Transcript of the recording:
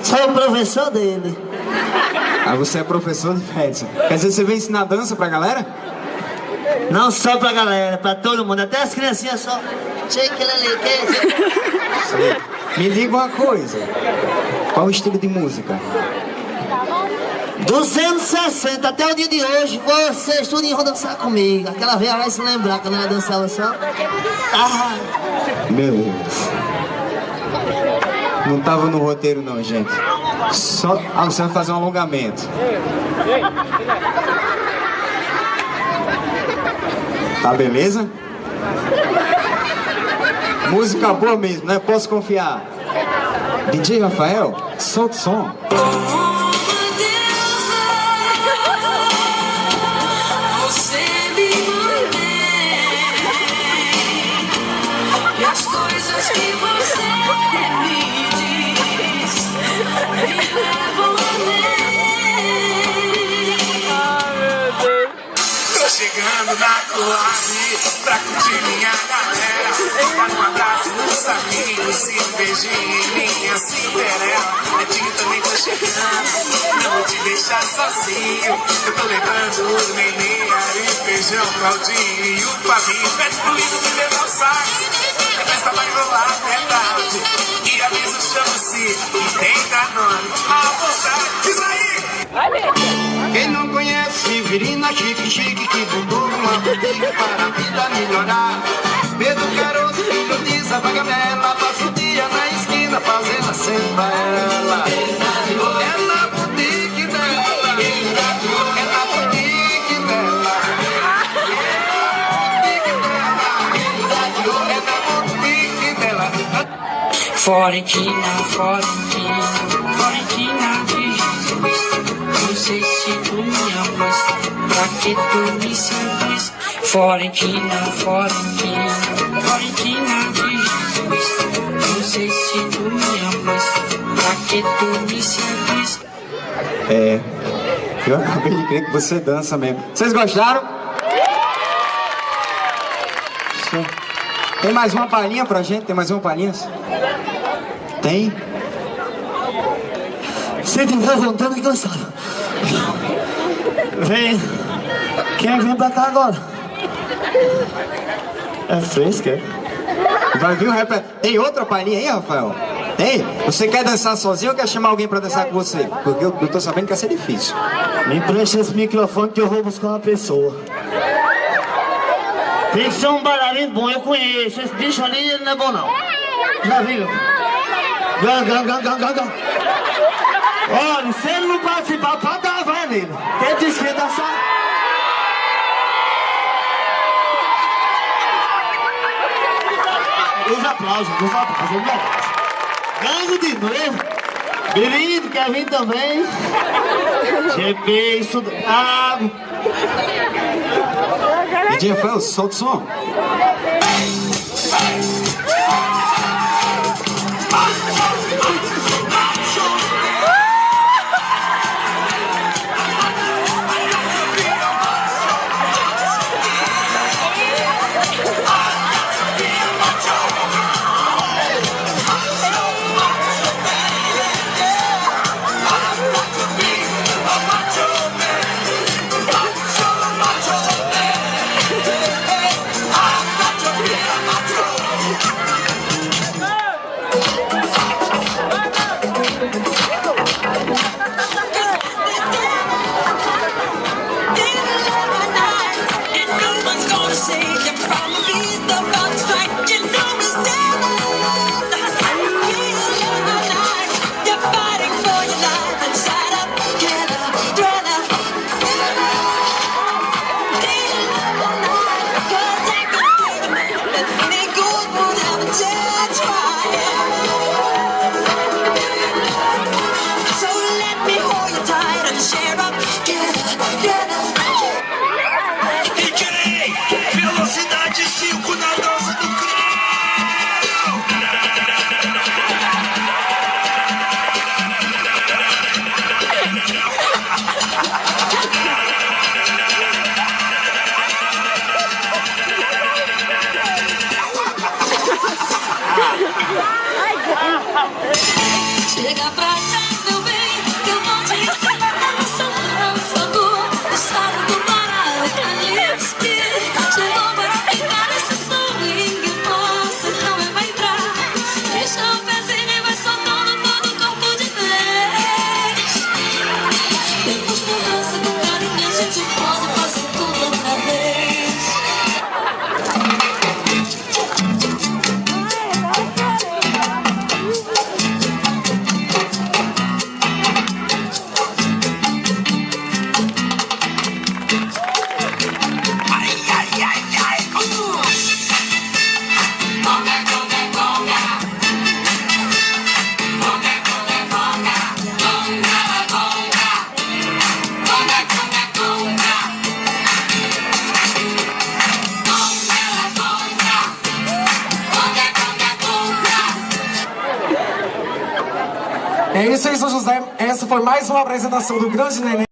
Sou o professor dele. Ah, você é professor de Edson. Quer dizer, você vem ensinar dança pra galera? Não só pra galera, pra todo mundo. Até as criancinhas só. Sei. Me diga uma coisa. Qual o estilo de música? Dos anos 60 até o dia de hoje, vocês tudo vão dançar comigo. Aquela vez vai se lembrar quando ela dançava só. Ah. Meu Deus. Não tava no roteiro não, gente. Só... Ah, você vai fazer um alongamento. Tá beleza? Música boa mesmo, né? Posso confiar. DJ Rafael, solta o som. As coisas que você me diz me levam além. Tô chegando na Coab pra curtir minha galera. Dar um abraço nos amigos e um beijinho em minha Cinderela. Netinho também tô chegando, não vou te deixar sozinho. Eu tô levando o neném, aí feijão, Claudinho e o Fabinho. Pede pro lindo me levar o saco. A festa vai rolar, é tarde. E aviso, chama-se e tem Danone à vontade. Diz aí! Quem não conhece Virina Chique, que fundou uma boutique para a vida melhorar. Pedro Caroço, filho de Zabagamela, passa o dia na esquina fazendo a cembala. É na boutique dela, é na boutique dela, é na boutique dela. Florentina de Jesus. Não sei se tu me amas, pra que tu me seduz. Florentina de Jesus. Não sei se tu me amas, pra que tu me seduz. É, eu acabei de crer que você dança mesmo. Vocês gostaram? Tem mais uma palhinha pra gente? Tem mais uma palhinha? Tem? Se tiver vontade, cansado. Vem. Quem vem pra cá agora? É fresco, é? Vai vir o rap. Tem outra palhinha aí, Rafael? Tem? Você quer dançar sozinho ou quer chamar alguém pra dançar com você? Porque eu tô sabendo que vai ser difícil. Me empresta esse microfone que eu vou buscar uma pessoa. Tem que ser um bailarino bom, eu conheço. Esse bicho ali ele não é bom não. Já viu? Gang. Olha, se ele não participar, pode dar vai nele. Quem disse que ia dançar? Os aplausos, Gangue de novo. Berido, quer vir também? GP, isso... Ah... DJ Rafael, solta o som. meu bem, que eu vou te ensinar a dançar dançando o estado do Pará, Calypso. Chegou para ficar esse swing, você não vai entrar. Deixa o pezinho e vai soltando todo o corpo de vez. Depois da dança com carinho a gente pode fazer tudo outra vez. É isso aí, São José. Essa foi mais uma apresentação do Grande Neném.